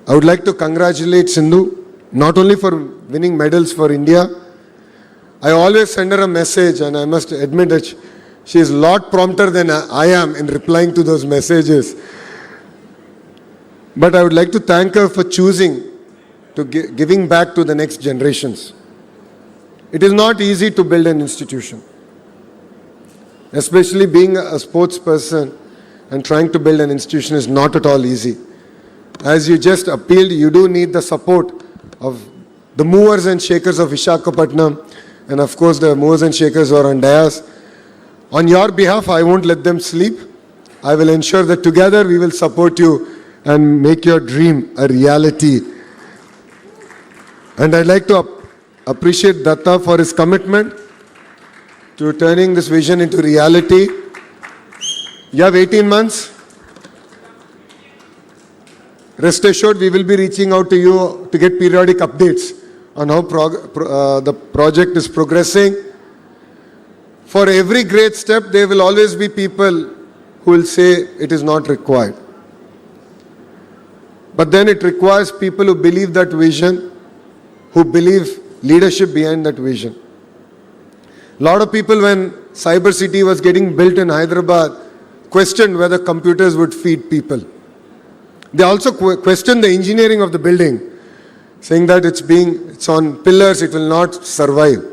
I would like to congratulate Sindhu, not only for winning medals for India. I always send her a message, and I must admit that she is a lot prompter than I am in replying to those messages. But I would like to thank her for choosing to giving back to the next generations. It is not easy to build an institution, especially being a sports person and trying to build an institution is not at all easy. As you just appealed, you do need the support of the movers and shakers of Visakhapatnam, and of course the movers and shakers who are on dais. On your behalf, I won't let them sleep. I will ensure that together we will support you and make your dream a reality. And I'd like to appreciate Datta for his commitment to turning this vision into reality. You have 18 months. Rest assured, we will be reaching out to you to get periodic updates on how the project is progressing. For every great step, there will always be people who will say it is not required. But then it requires people who believe that vision, who believe leadership behind that vision. A lot of people, when Cyber City was getting built in Hyderabad, questioned whether computers would feed people. They also questioned the engineering of the building, saying that it's on pillars, it will not survive.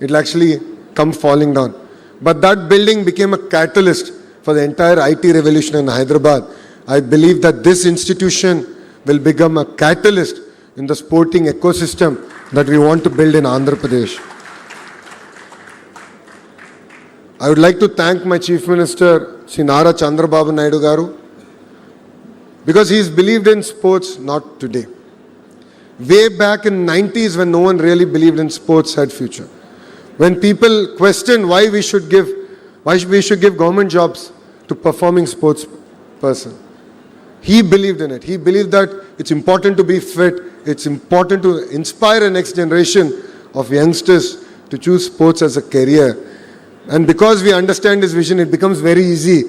It will actually come falling down. But that building became a catalyst for the entire IT revolution in Hyderabad. I believe that this institution will become a catalyst in the sporting ecosystem that we want to build in Andhra Pradesh. I would like to thank my Chief Minister, Sri Nara Chandrababu Naidu Garu, because he's believed in sports not today. Way back in the 90s, when no one really believed in sports had future. When people questioned why we should give government jobs to performing sports person. He believed in it. He believed that it's important to be fit. It's important to inspire a next generation of youngsters to choose sports as a career. And because we understand his vision, it becomes very easy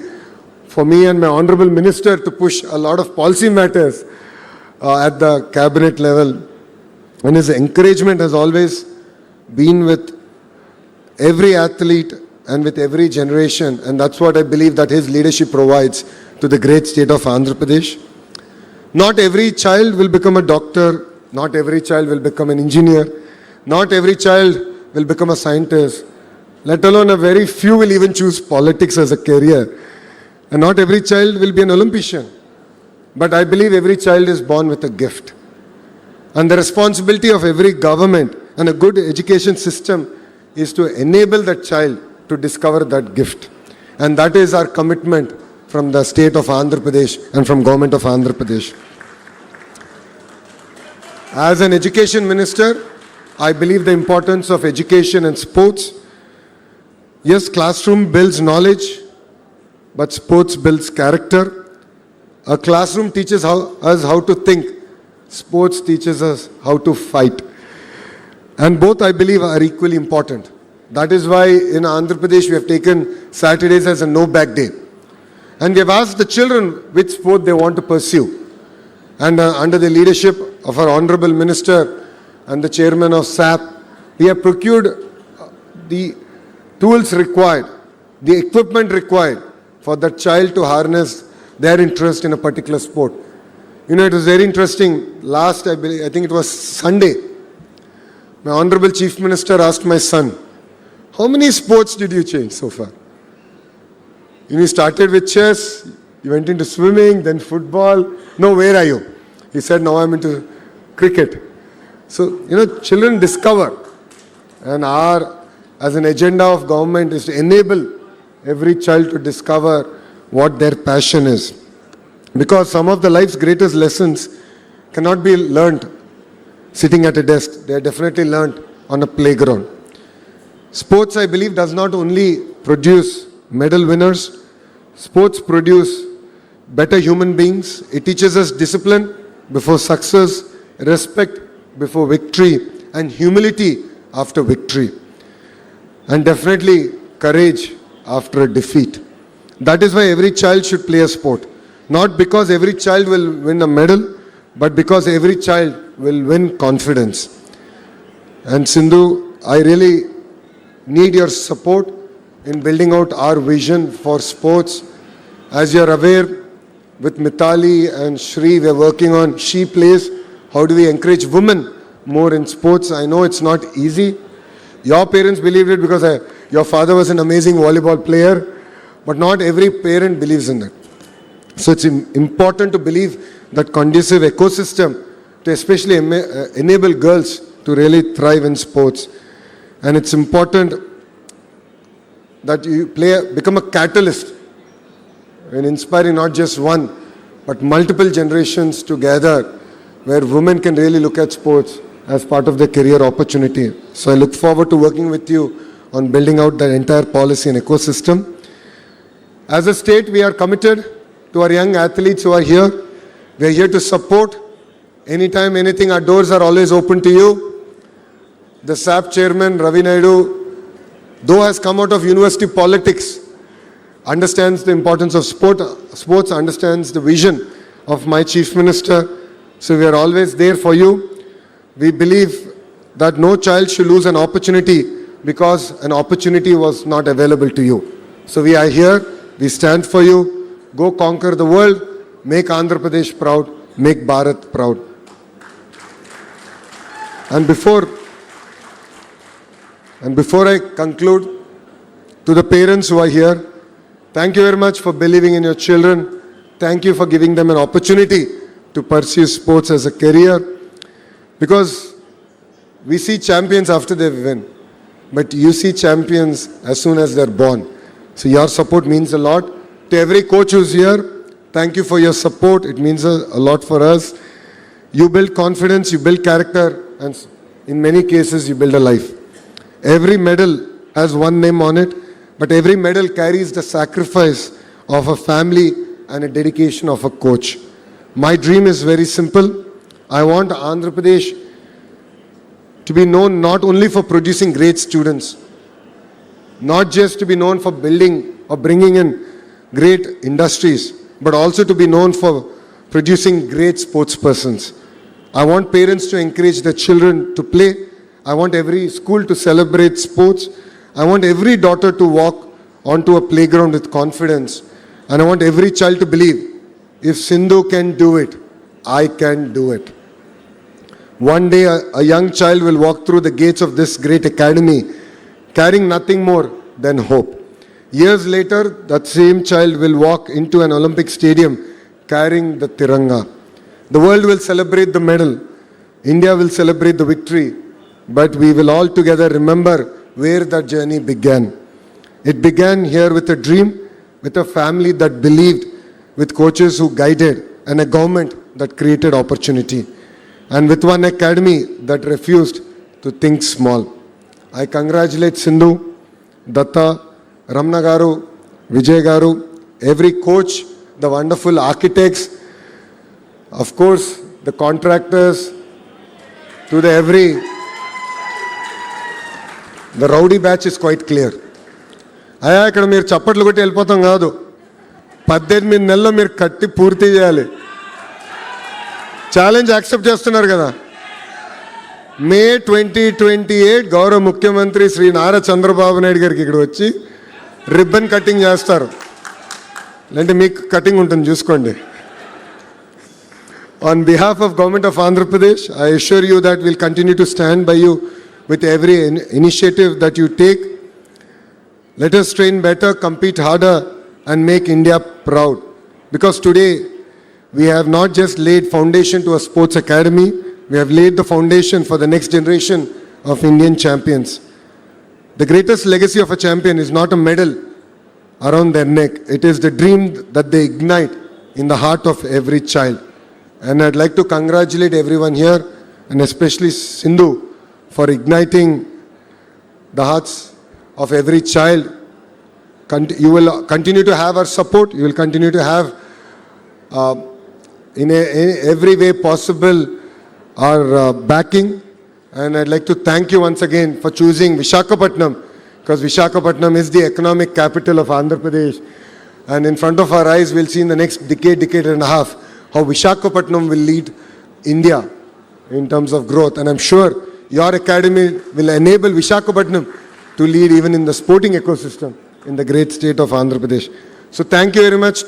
for me and my Honorable Minister to push a lot of policy matters at the cabinet level. And his encouragement has always been with every athlete and with every generation. And that's what I believe that his leadership provides to the great state of Andhra Pradesh. Not every child will become a doctor. Not every child will become an engineer. Not every child will become a scientist. Let alone a very few will even choose politics as a career. And not every child will be an Olympian. But I believe every child is born with a gift. And the responsibility of every government and a good education system is to enable that child to discover that gift. And that is our commitment from the state of Andhra Pradesh and from government of Andhra Pradesh. As an education minister, I believe the importance of education and sports. Yes, classroom builds knowledge, but sports builds character. A classroom teaches us how to think. Sports teaches us how to fight. And both, I believe, are equally important. That is why in Andhra Pradesh we have taken Saturdays as a no-back day. And we have asked the children which sport they want to pursue. And under the leadership of our Honorable Minister and the Chairman of SAP, we have procured the tools required, the equipment required for the child to harness their interest in a particular sport. You know, it was very interesting. Last, I think it was Sunday, my Honorable Chief Minister asked my son, how many sports did you change so far? You started with chess, you went into swimming, then football. No, where are you? He said, now I'm into cricket. So, children discover. And as an agenda of government is to enable every child to discover what their passion is. Because some of the life's greatest lessons cannot be learned sitting at a desk. They are definitely learned on a playground. Sports, I believe, does not only produce medal winners. Sports produce better human beings. It teaches us discipline before success, respect before victory, and humility after victory. And definitely courage after a defeat. That is why every child should play a sport. Not because every child will win a medal, but because every child will win confidence. And Sindhu, I really need your support in building out our vision for sports. As you're aware, with Mitali and Shri, we're working on She Plays. How do we encourage women more in sports? I know it's not easy. Your parents believed it because your father was an amazing volleyball player, but not every parent believes in that. So it's important to believe that conducive ecosystem to especially enable girls to really thrive in sports. And it's important that you become a catalyst in inspiring not just one, but multiple generations together, where women can really look at sports as part of their career opportunity. So I look forward to working with you on building out the entire policy and ecosystem. As a state, we are committed to our young athletes who are here. We are here to support. Anytime, anything, our doors are always open to you. The SAP chairman, Ravi Naidu, though has come out of university politics, understands the importance of sports, understands the vision of my chief minister. So we are always there for you. We believe that no child should lose an opportunity because an opportunity was not available to you. So we are here, we stand for you. Go conquer the world, make Andhra Pradesh proud, make Bharat proud. And before I conclude, to the parents who are here, thank you very much for believing in your children. Thank you for giving them an opportunity to pursue sports as a career. Because we see champions after they win, but you see champions as soon as they're born. So your support means a lot. To every coach who's here, thank you for your support. It means a lot for us. You build confidence, you build character, and in many cases, you build a life. Every medal has one name on it, but every medal carries the sacrifice of a family and a dedication of a coach. My dream is very simple. I want Andhra Pradesh to be known not only for producing great students, not just to be known for building or bringing in great industries, but also to be known for producing great sports persons. I want parents to encourage their children to play. I want every school to celebrate sports. I want every daughter to walk onto a playground with confidence. And I want every child to believe, if Sindhu can do it, I can do it. One day a young child will walk through the gates of this great academy carrying nothing more than hope. Years later, that same child will walk into an Olympic stadium carrying the Tiranga. The world will celebrate the medal. India will celebrate the victory. But we will all together remember where that journey began. It began here with a dream, with a family that believed, with coaches who guided, and a government that created opportunity. And with one academy that refused to think small. I congratulate Sindhu, Datta, Ramna Garu, Vijay Garu, every coach, the wonderful architects, of course, the contractors, to the rowdy batch is quite clear. అయ్యా ఇక్కడ మీరు చప్పట్లు కొట్టి వెళ్ళిపోతాం కాదు, 18 నెలల్లో మీరు కట్టి పూర్తి చేయాలి. ఛాలెంజ్ యాక్సెప్ట్ చేస్తున్నారు కదా. మే 2028 గౌరవ ముఖ్యమంత్రి శ్రీ నారా చంద్రబాబు నాయుడు గారికి ఇక్కడ వచ్చి రిబ్బన్ కటింగ్ చేస్తారు. లేదంటే మీకు కటింగ్ ఉంటుంది చూసుకోండి. On behalf of Government of Andhra Pradesh, I assure you that we'll continue to stand by you with every initiative that you take. Let us train better, compete harder, and make India proud. Because today, we have not just laid foundation to a sports academy, we have laid the foundation for the next generation of Indian champions. The greatest legacy of a champion is not a medal around their neck. It is the dream that they ignite in the heart of every child. And I'd like to congratulate everyone here, and especially Sindhu, for igniting the hearts of every child. You will continue to have our support. You will continue to have, in every way possible, our backing. And I'd like to thank you once again for choosing Visakhapatnam, because Visakhapatnam is the economic capital of Andhra Pradesh. And in front of our eyes, we'll see in the next decade and a half, how Visakhapatnam will lead India in terms of growth. And I'm sure your academy will enable Visakhapatnam to lead even in the sporting ecosystem in the great state of Andhra Pradesh. So thank you very much.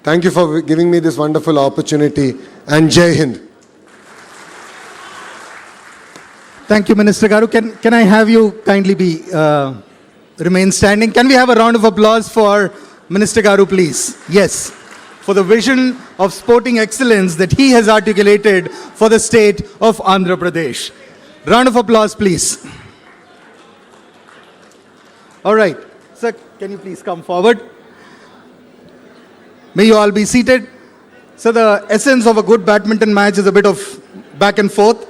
Thank you for giving me this wonderful opportunity. And Jai Hind. Thank you, Minister Garu. Can I have you kindly remain standing? Can we have a round of applause for Minister Garu, please? Yes, for the vision of sporting excellence that he has articulated for the state of Andhra Pradesh. Round of applause, please. All right. Sir, can you please come forward? May you all be seated. So the essence of a good badminton match is a bit of back and forth.